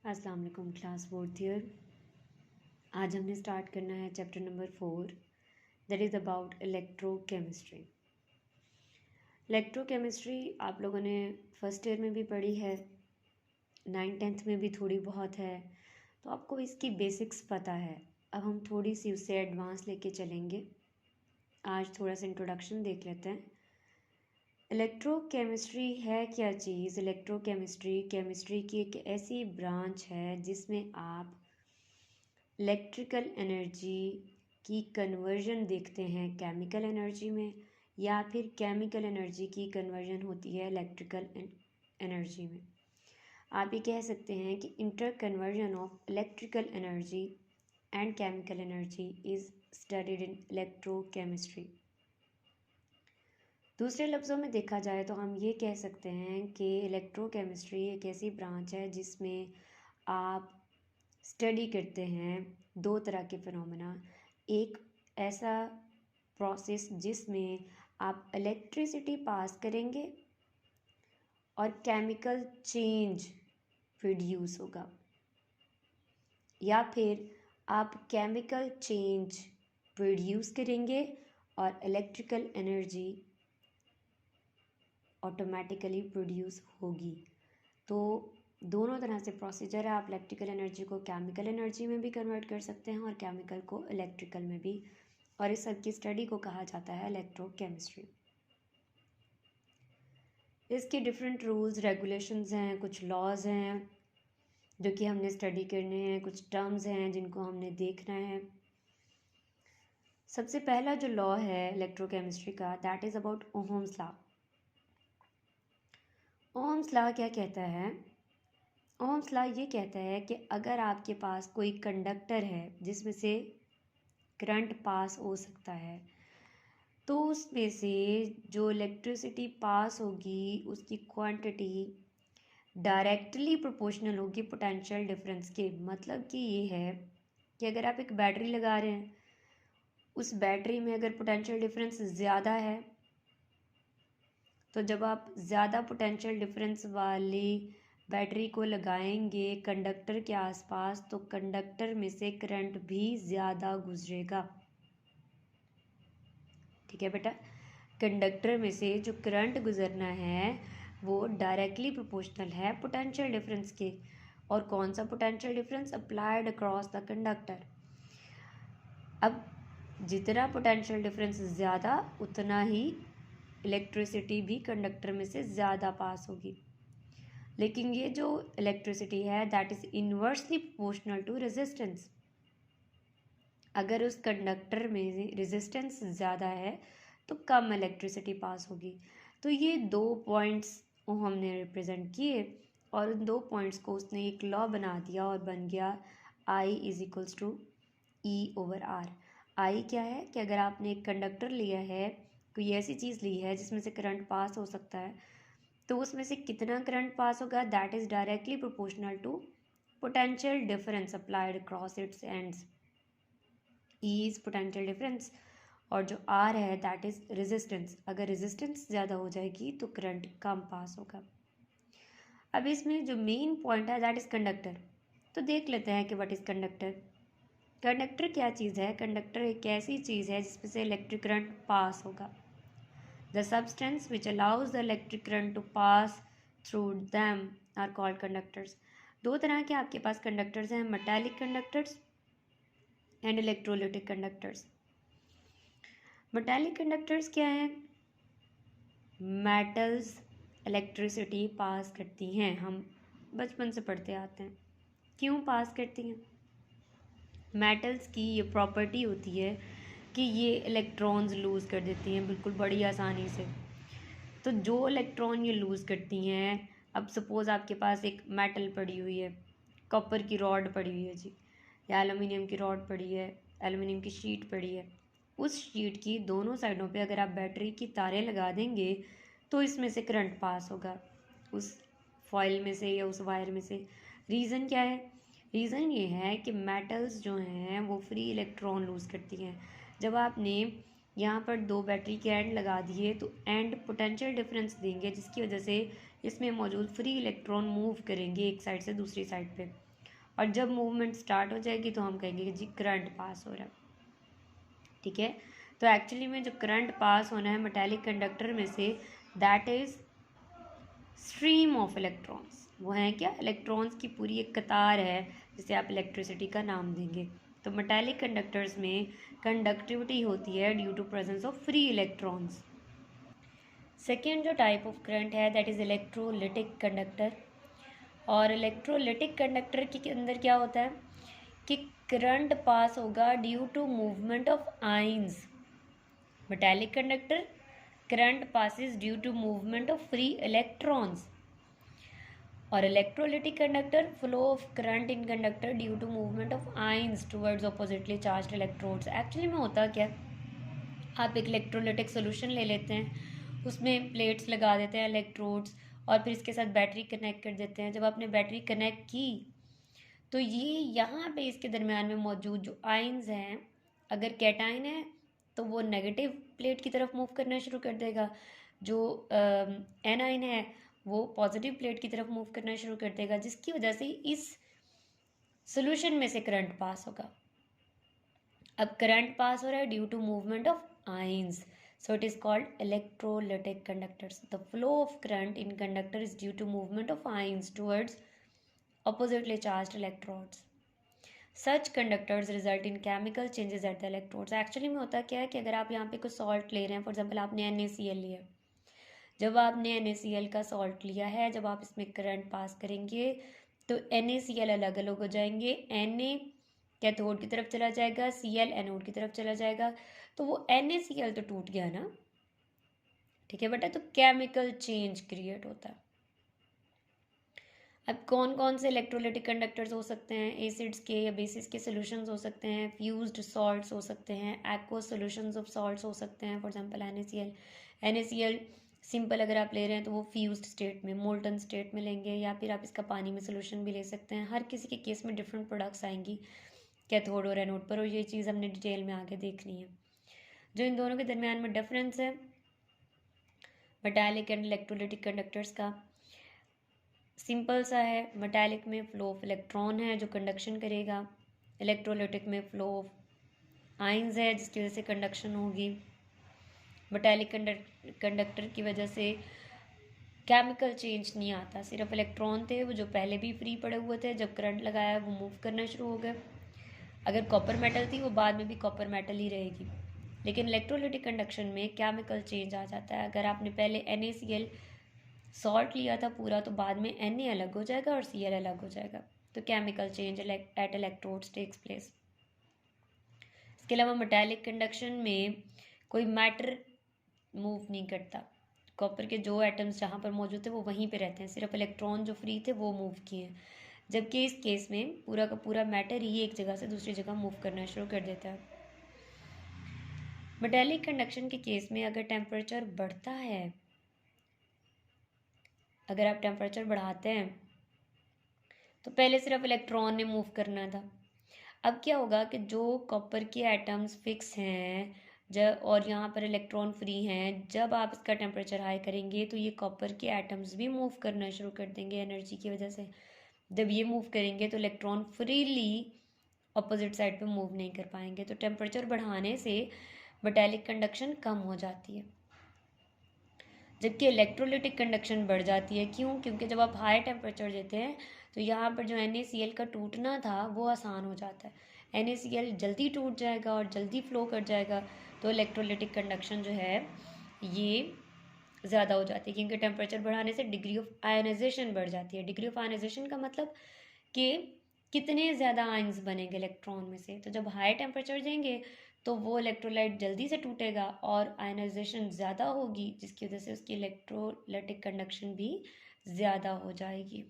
अस्सलाम वालेकुम class 4th year. आज हमने स्टार्ट करना है chapter number 4 that is about electrochemistry. Electrochemistry आप लोगों ने फर्स्ट ईयर में भी पढ़ी है, 9th-10th में भी थोड़ी बहुत है, तो आपको इसकी बेसिक्स पता है। अब हम थोड़ी सी उससे एडवांस लेके चलेंगे। आज थोड़ा सा इंट्रोडक्शन देख लेते हैं। इलेक्ट्रोकेमिस्ट्री है क्या चीज़? इलेक्ट्रोकेमिस्ट्री केमिस्ट्री की एक ऐसी ब्रांच है जिसमें आप इलेक्ट्रिकल एनर्जी की कन्वर्जन देखते हैं केमिकल एनर्जी में, या फिर केमिकल एनर्जी की कन्वर्जन होती है इलेक्ट्रिकल एनर्जी में। आप ये कह सकते हैं कि inter conversion of electrical energy and chemical energy is studied in electrochemistry. दूसरे लफ्ज़ों में देखा जाए तो हम ये कह सकते हैं कि इलेक्ट्रोकेमिस्ट्री एक ऐसी ब्रांच है जिसमें आप स्टडी करते हैं दो तरह के फिनोमेना। एक ऐसा प्रोसेस जिसमें आप इलेक्ट्रिसिटी पास करेंगे और केमिकल चेंज प्रोड्यूस होगा, या फिर आप केमिकल चेंज प्रोड्यूस करेंगे और इलेक्ट्रिकल एनर्जी ऑटोमेटिकली प्रोड्यूस होगी। तो दोनों तरह से प्रोसीजर है। आप इलेक्ट्रिकल एनर्जी को केमिकल एनर्जी में भी कन्वर्ट कर सकते हैं और केमिकल को इलेक्ट्रिकल में भी, और इस सब की स्टडी को कहा जाता है इलेक्ट्रोकेमिस्ट्री। इसके डिफरेंट रूल्स रेगुलेशंस हैं, कुछ लॉज हैं जो कि हमने स्टडी करने हैं, कुछ टर्म्स हैं जिनको हमने देखना है। सबसे पहला जो लॉ है इलेक्ट्रोकेमिस्ट्री का, that is about Ohm's law. Ohm's law क्या कहता है? ओहम्स लॉ ये कहता है कि अगर आपके पास कोई कंडक्टर है जिसमें से करंट पास हो सकता है, तो उसमें से जो इलेक्ट्रिसिटी पास होगी उसकी क्वांटिटी डायरेक्टली प्रोपोर्शनल होगी पोटेंशियल डिफरेंस के। मतलब कि ये है कि अगर आप एक बैटरी लगा रहे हैं, उस बैटरी में अगर पोटेंशियल डिफरेंस ज़्यादा है, तो जब आप ज़्यादा पोटेंशियल डिफरेंस वाली बैटरी को लगाएंगे कंडक्टर के आसपास, तो कंडक्टर में से करंट भी ज़्यादा गुजरेगा। ठीक है बेटा, कंडक्टर में से जो करंट गुजरना है वो डायरेक्टली प्रोपोर्शनल है पोटेंशियल डिफरेंस के। और कौन सा potential difference? Applied across the conductor. अब जितना पोटेंशियल डिफरेंस ज़्यादा, उतना ही इलेक्ट्रिसिटी भी कंडक्टर में से ज़्यादा पास होगी। लेकिन ये जो इलेक्ट्रिसिटी है that is inversely proportional to resistance. अगर उस कंडक्टर में रेजिस्टेंस ज़्यादा है तो कम इलेक्ट्रिसिटी पास होगी। तो ये दो पॉइंट्स हमने रिप्रेजेंट किए और उन दो पॉइंट्स को उसने एक लॉ बना दिया और बन गया I is equals to E/R। I क्या है कि अगर आपने एक कंडक्टर लिया है, कोई ऐसी चीज़ ली है जिसमें से करंट पास हो सकता है, तो उसमें से कितना करंट पास होगा that is directly proportional to potential difference applied across its ends. E is potential difference और जो R है दैट इज़ रेजिस्टेंस। अगर रेजिस्टेंस ज़्यादा हो जाएगी तो करंट कम पास होगा। अब इसमें जो मेन पॉइंट है दैट इज़ कंडक्टर। तो देख लेते हैं कि व्हाट इज़ कंडक्टर। कंडक्टर क्या चीज़ है? कंडक्टर एक ऐसी चीज़ है जिसमें से इलेक्ट्रिक करंट पास होगा। The substance which allows the electric current to pass through them are called conductors. दो तरह के आपके पास कंडक्टर्स हैं, metallic conductors and electrolytic conductors. Metallic conductors क्या हैं? मेटल्स इलेक्ट्रिसिटी पास करती हैं। हम बचपन से पढ़ते आते हैं। क्यों पास करती हैं? मेटल्स की ये प्रॉपर्टी होती है कि ये इलेक्ट्रॉन्स लूज़ कर देती हैं बिल्कुल बड़ी आसानी से। तो जो इलेक्ट्रॉन ये लूज़ करती हैं, अब सपोज़ आपके पास एक मेटल पड़ी हुई है, कॉपर की रॉड पड़ी हुई है जी, या एलुमिनियम की रॉड पड़ी है, एलुमिनियम की शीट पड़ी है। उस शीट की दोनों साइडों पे अगर आप बैटरी की तारें लगा देंगे तो इसमें से करंट पास होगा, उस फॉइल में से या उस वायर में से। रीज़न क्या है? रीज़न ये है कि मेटल्स जो हैं वो फ्री इलेक्ट्रॉन लूज़ करती हैं। जब आपने यहाँ पर दो बैटरी के एंड लगा दिए तो एंड पोटेंशियल डिफरेंस देंगे, जिसकी वजह से इसमें मौजूद फ्री इलेक्ट्रॉन मूव करेंगे एक साइड से दूसरी साइड पे। और जब मूवमेंट स्टार्ट हो जाएगी तो हम कहेंगे कि जी करंट पास हो रहा है। ठीक है, तो एक्चुअली में जो करंट पास होना है मेटालिक कंडक्टर में से, that is stream of electrons. वो हैं क्या? इलेक्ट्रॉन्स की पूरी एक कतार है जिसे आप इलेक्ट्रिसिटी का नाम देंगे। तो मेटालिक कंडक्टर्स में कंडक्टिविटी होती है due to presence of free electrons. Second जो टाइप ऑफ करंट है दैट इज़ इलेक्ट्रोलिटिक कंडक्टर। और इलेक्ट्रोलिटिक कंडक्टर के अंदर क्या होता है कि करंट पास होगा due to movement of ions. Metallic conductor, current passes due to movement of free electrons. और electrolytic conductor, flow of current in conductor due to movement of ions towards oppositely charged electrodes. Actually में होता क्या है, आप एक electrolytic solution ले लेते हैं, उसमें प्लेट्स लगा देते हैं इलेक्ट्रोड्स, और फिर इसके साथ बैटरी कनेक्ट कर देते हैं। जब आपने बैटरी कनेक्ट की तो ये यहाँ पे इसके दरम्यान में मौजूद जो आइंस हैं, अगर कैटाइन है तो वो नेगेटिव प्लेट की तरफ मूव करना शुरू कर देगा, जो एनाइन है वो पॉजिटिव प्लेट की तरफ मूव करना शुरू कर देगा, जिसकी वजह से इस सोल्यूशन में से करंट पास होगा। अब करंट पास हो रहा है due to movement of ions, so it is called electrolytic conductors. The flow of current in conductor is due to movement of ions towards oppositely charged electrodes. Such conductors result in chemical changes at the electrodes. Actually में होता क्या है कि अगर आप यहाँ पे कोई सॉल्ट ले रहे हैं, फॉर एग्जाम्पल आपने NaCl लिया, जब आपने NaCl का सॉल्ट लिया है, जब आप इसमें करंट पास करेंगे तो NaCl अलग अलग हो जाएंगे, Na कैथोड की तरफ चला जाएगा, Cl एनोड की तरफ चला जाएगा, तो वो NaCl तो टूट गया ना, ठीक है बेटा, तो केमिकल चेंज क्रिएट होता है। अब कौन कौन से इलेक्ट्रोलिटिक कंडक्टर्स हो सकते हैं? एसिड्स के या बेसिस के सॉल्यूशंस हो सकते हैं, फ्यूज्ड सॉल्ट्स हो सकते हैं, एक्वस सॉल्यूशंस ऑफ सॉल्ट्स हो सकते हैं, फॉर एग्जांपल NaCl सिंपल अगर आप ले रहे हैं तो वो फ्यूज्ड स्टेट में, मोल्टन स्टेट में लेंगे, या फिर आप इसका पानी में सोल्यूशन भी ले सकते हैं। हर किसी के केस में डिफरेंट प्रोडक्ट्स आएंगी कैथोड और एनोड पर, और ये चीज़ हमने डिटेल में आगे देखनी है। जो इन दोनों के दरमियान में डिफरेंस है मेटालिक एंड इलेक्ट्रोलिटिक कंडक्टर्स का, सिंपल सा है। मेटालिक में फ्लो ऑफ इलेक्ट्रॉन है जो कंडक्शन करेगा, इलेक्ट्रोलिटिक में फ्लो ऑफ आइंस है जिसकी वजह से कंडक्शन होगी। मेटालिक कंडक्टर की वजह से केमिकल चेंज नहीं आता, सिर्फ इलेक्ट्रॉन थे वो जो पहले भी फ्री पड़े हुए थे, जब करंट लगाया वो मूव करना शुरू हो गए। अगर कॉपर मेटल थी वो बाद में भी कॉपर मेटल ही रहेगी, लेकिन इलेक्ट्रोलिटिक कंडक्शन में केमिकल चेंज आ जाता है। अगर आपने पहले NaCl सॉल्ट लिया था पूरा, तो बाद में Na अलग हो जाएगा और Cl अलग हो जाएगा, तो chemical change at electrodes takes place. इसके अलावा मेटालिक कंडक्शन में कोई मैटर मूव नहीं करता, कॉपर के जो एटम्स जहाँ पर मौजूद थे वो वहीं पे रहते हैं, सिर्फ इलेक्ट्रॉन जो फ्री थे वो मूव किए हैं, जबकि इस केस में पूरा का पूरा मैटर ही एक जगह से दूसरी जगह मूव करना शुरू कर देता है। मेटालिक कंडक्शन के केस में अगर टेम्परेचर बढ़ता है, अगर आप टेम्परेचर बढ़ाते हैं तो पहले सिर्फ इलेक्ट्रॉन ने मूव करना था, अब क्या होगा कि जो कॉपर के एटम्स फिक्स हैं जब, और यहाँ पर इलेक्ट्रॉन फ्री हैं, जब आप इसका टेम्परेचर हाई करेंगे तो ये कॉपर के एटम्स भी मूव करना शुरू कर देंगे एनर्जी की वजह से। जब ये मूव करेंगे तो इलेक्ट्रॉन फ्रीली अपोजिट साइड पे मूव नहीं कर पाएंगे, तो टेम्परेचर बढ़ाने से मेटालिक कंडक्शन कम हो जाती है, जबकि इलेक्ट्रोलिटिक कंडक्शन बढ़ जाती है। क्यों? क्योंकि जब आप हाई टेम्परेचर देते हैं तो यहाँ पर जो NaCl का टूटना था वो आसान हो जाता है, NaCl जल्दी टूट जाएगा और जल्दी फ्लो कर जाएगा, तो इलेक्ट्रोलिटिक कंडक्शन जो है ये ज़्यादा हो जाती है, क्योंकि टेम्परेचर बढ़ाने से डिग्री ऑफ आयनाइजेशन बढ़ जाती है। डिग्री ऑफ आयनाइजेशन का मतलब कि कितने ज़्यादा आयंस बनेंगे इलेक्ट्रॉन में से, तो जब हाई टेम्परेचर देंगे तो वो इलेक्ट्रोलाइट जल्दी से टूटेगा और आयनाइजेशन ज़्यादा होगी, जिसकी वजह से उसकी इलेक्ट्रोलिटिक कंडक्शन भी ज़्यादा हो जाएगी।